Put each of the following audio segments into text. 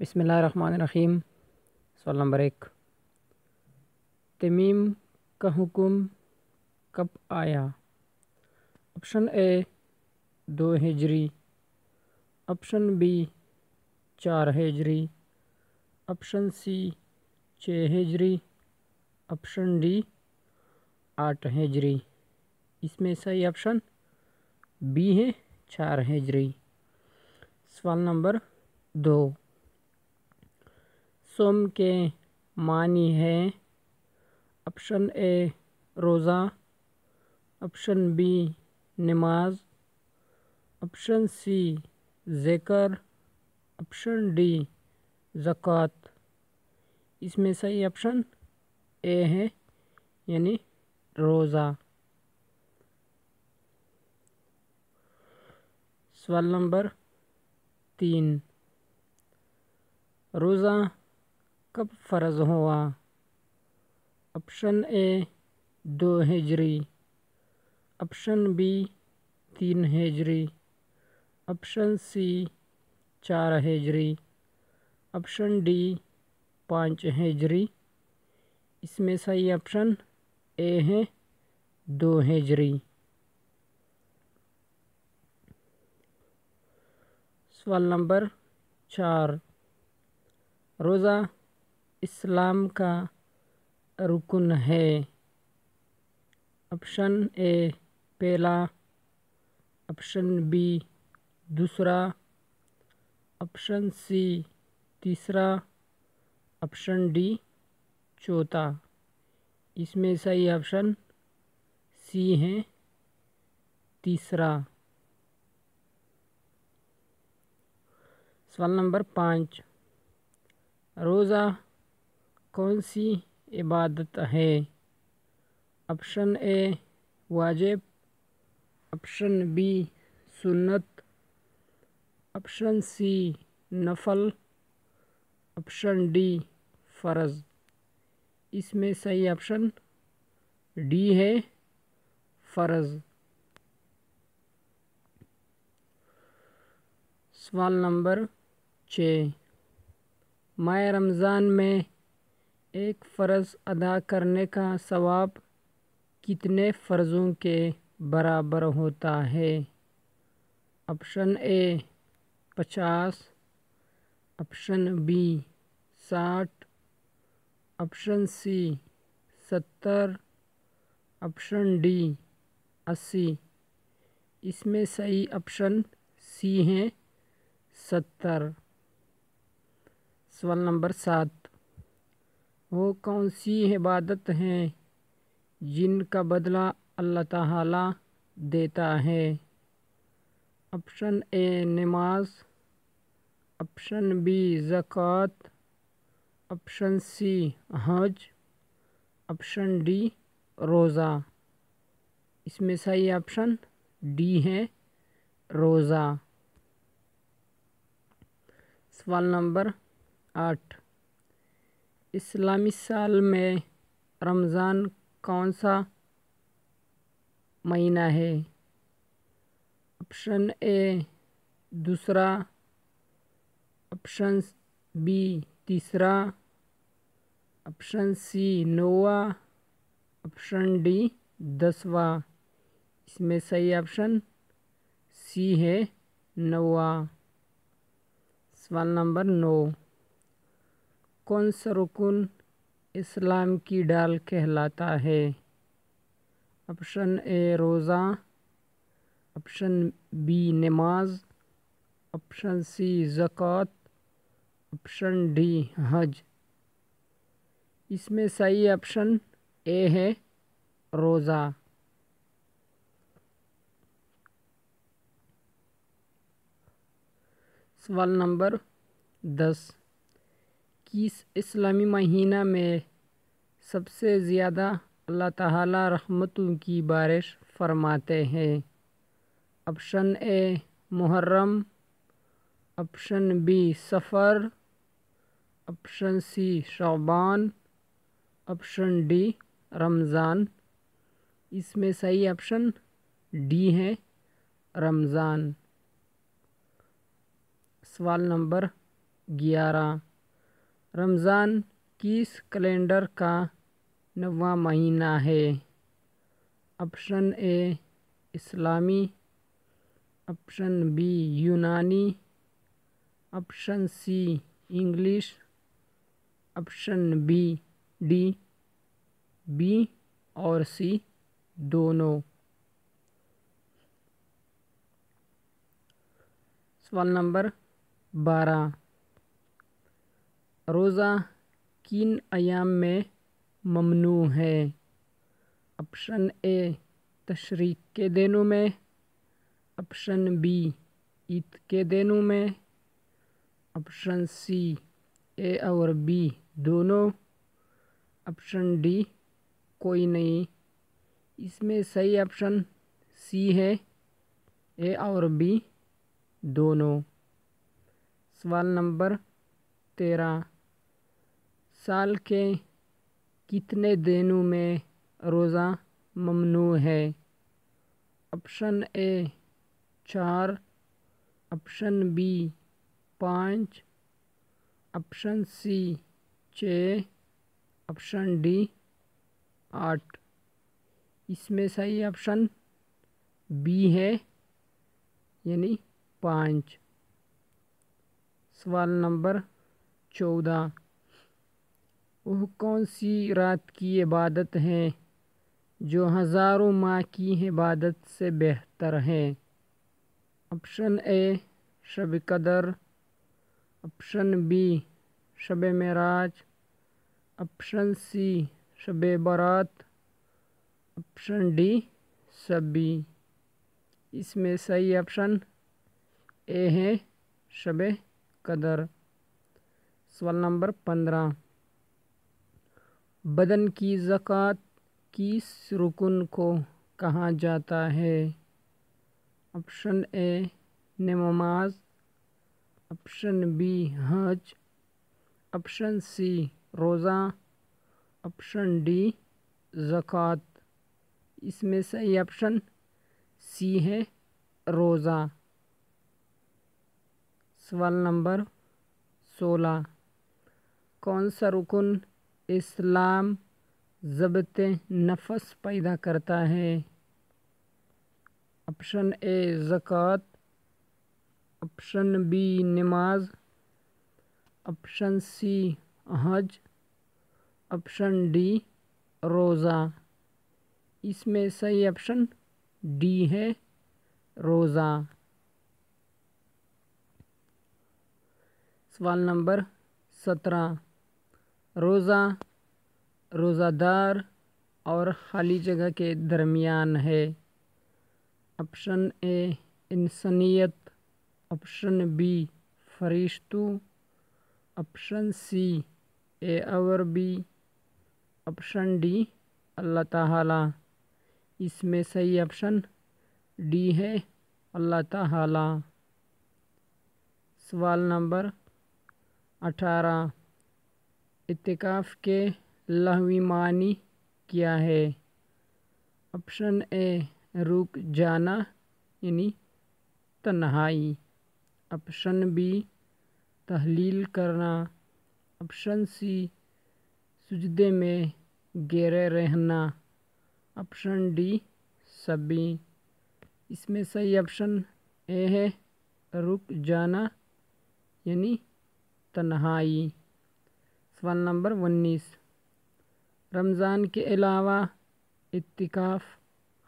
بسم اللہ الرحمن الرحیم۔ سوال نمبر 1، تمیم کا حکم کب آیا؟ آپشن اے 2 ہجری، آپشن بی 4 ہجری، آپشن سی 6 ہجری، آپشن ڈی 8 ہجری۔ اس میں صحیح آپشن بی ہے 4 ہجری۔ سوال نمبر 2، صوم کے معنی ہے؟ آپشن اے روزہ، آپشن بی نماز، آپشن سی ذکر، آپشن ڈی زکوٰۃ۔ اس میں صحیح آپشن اے ہے یعنی روزہ۔ سوال نمبر 3، روزہ کب فرض ہوا؟ آپشن اے 2 ہجری، آپشن بی 3 ہجری، آپشن سی 4 ہجری، آپشن ڈی 5 ہجری۔ اس میں صحیح آپشن اے ہے 2 ہجری۔ سوال نمبر 4، روزہ اسلام کا رکن ہے؟ آپشن اے پہلا، آپشن بی دوسرا، آپشن سی تیسرا، آپشن ڈی چوتھا۔ اس میں صحیح آپشن سی ہے تیسرا۔ سوال نمبر 5، روزہ کون سی عبادت ہے؟ آپشن اے واجب، آپشن بی سنت، آپشن سی نفل، آپشن ڈی فرض۔ اس میں صحیح آپشن ڈی ہے فرض۔ سوال نمبر 6، ماہ رمضان میں ایک فرض ادا کرنے کا ثواب کتنے فرضوں کے برابر ہوتا ہے؟ Option A 50، option B 60، option C 70، option D 80۔ اس میں صحیح آپشن سی ہے 70۔ سوال نمبر 7، وہ کون سی عبادت ہیں جن کا بدلہ اللہ تعالیٰ دیتا ہے؟ آپشن اے نماز، آپشن بی زکوٰۃ، آپشن سی حج، آپشن ڈی روزہ۔ اس میں صحیح آپشن ڈی ہے روزہ۔ سوال نمبر 8، اسلامی سال میں رمضان کون سا مہینہ ہے؟ آپشن اے دوسرا، آپشن بی تیسرا، آپشن سی 9واں، آپشن ڈی 10واں۔ اس میں صحیح آپشن سی ہے 9واں۔ سوال نمبر 9، کون سا رکن اسلام کی ڈال کہلاتا ہے؟ آپشن اے روزہ، آپشن بی نماز، آپشن سی زکوٰۃ، آپشن ڈی حج۔ اس میں صحیح آپشن اے ہے روزہ۔ سوال نمبر 10، کس اسلامی مہینہ میں سب سے زیادہ اللہ تعالیٰ رحمتوں کی بارش فرماتے ہیں؟ آپشن اے محرم، آپشن بی صفر، آپشن سی شعبان، آپشن ڈی رمضان۔ اس میں صحیح آپشن ڈی ہے رمضان۔ سوال نمبر 11 رمضان کس کیلنڈر کا 9واں مہینہ ہے؟ آپشن اے اسلامی، آپشن بی یونانی، option C English, option D B اور سی دونوں۔ سوال نمبر 12 روزہ کن ایام میں ممنوع ہے؟ آپشن اے تشریق کے دنوں میں، آپشن بی عید کے دنوں میں، آپشن سی اے اور بی دونوں، آپشن ڈی کوئی نہیں۔ اس میں صحیح آپشن سی ہے، اے اور بی دونوں۔ سوال نمبر 13 سال کے کتنے دنوں میں روزہ ممنوع ہے؟ Option A 4، option B 5، option C 6، option D 8۔ اس میں صحیح آپشن بی ہے، یعنی 5۔ سوال نمبر 14 وہ کون سی رات کی عبادت ہے جو ہزاروں ماہ کی عبادت سے بہتر ہے؟ آپشن اے شب قدر، آپشن بی شب معراج، option C Shab Barat, option D سبی۔ اس میں صحیح آپشن اے ہے، شب قدر۔ سوال نمبر 15 بدن کی زکوٰۃ کس رکن کو کہا جاتا ہے؟ آپشن اے نماز، آپشن بی حج، آپشن سی روزہ، آپشن ڈی زکوٰۃ۔ اس میں صحیح آپشن سی ہے، روزہ۔ سوال نمبر 16 کون سا رکن اسلام ضبط نفس پیدا کرتا ہے؟ آپشن اے زکوٰۃ، آپشن بی نماز، آپشن سی حج، آپشن ڈی روزہ۔ اس میں صحیح آپشن ڈی ہے، روزہ۔ سوال نمبر 17 روزہ دار اور خالی جگہ کے درمیان ہے۔ آپشن اے انسانیت، آپشن بی فرشتوں، آپشن سی اے اور بی، آپشن ڈی اللہ تعالیٰ۔ اس میں صحیح آپشن ڈی ہے، اللہ تعالیٰ۔ سوال نمبر 18 اعتکاف کے لغوی معنی کیا ہے؟ آپشن اے رک جانا یعنی تنہائی، آپشن بی تحلیل کرنا، آپشن سی سجدے میں گرے رہنا، آپشن ڈی سبھی۔ اس میں صحیح آپشن اے ہے، رک جانا یعنی تنہائی۔ سوال نمبر 19 رمضان کے علاوہ اعتکاف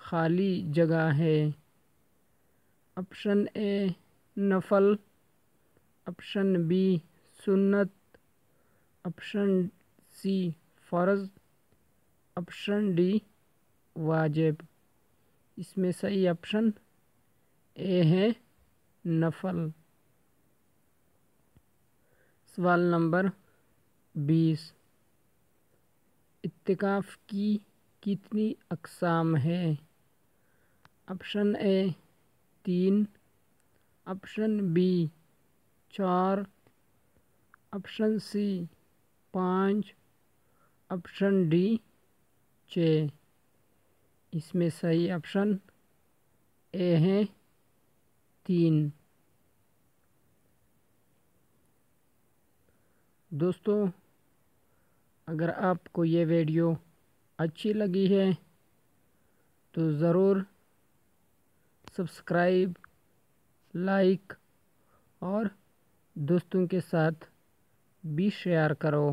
خالی جگہ ہے۔ آپشن اے نفل، آپشن بی سنت، آپشن سی فرض، آپشن ڈی واجب۔ اس میں صحیح آپشن اے ہے، نفل۔ سوال نمبر 20 اعتکاف کی کتنی اقسام ہیں؟ Option A 3، option B 4، option C 5، option D 6۔ اس میں صحیح آپشن اے ہے، 3۔ دوستوں، اگر آپ کو یہ ویڈیو اچھی لگی ہے تو ضرور سبسکرائب، لائک اور دوستوں کے ساتھ بھی شیئر کرو۔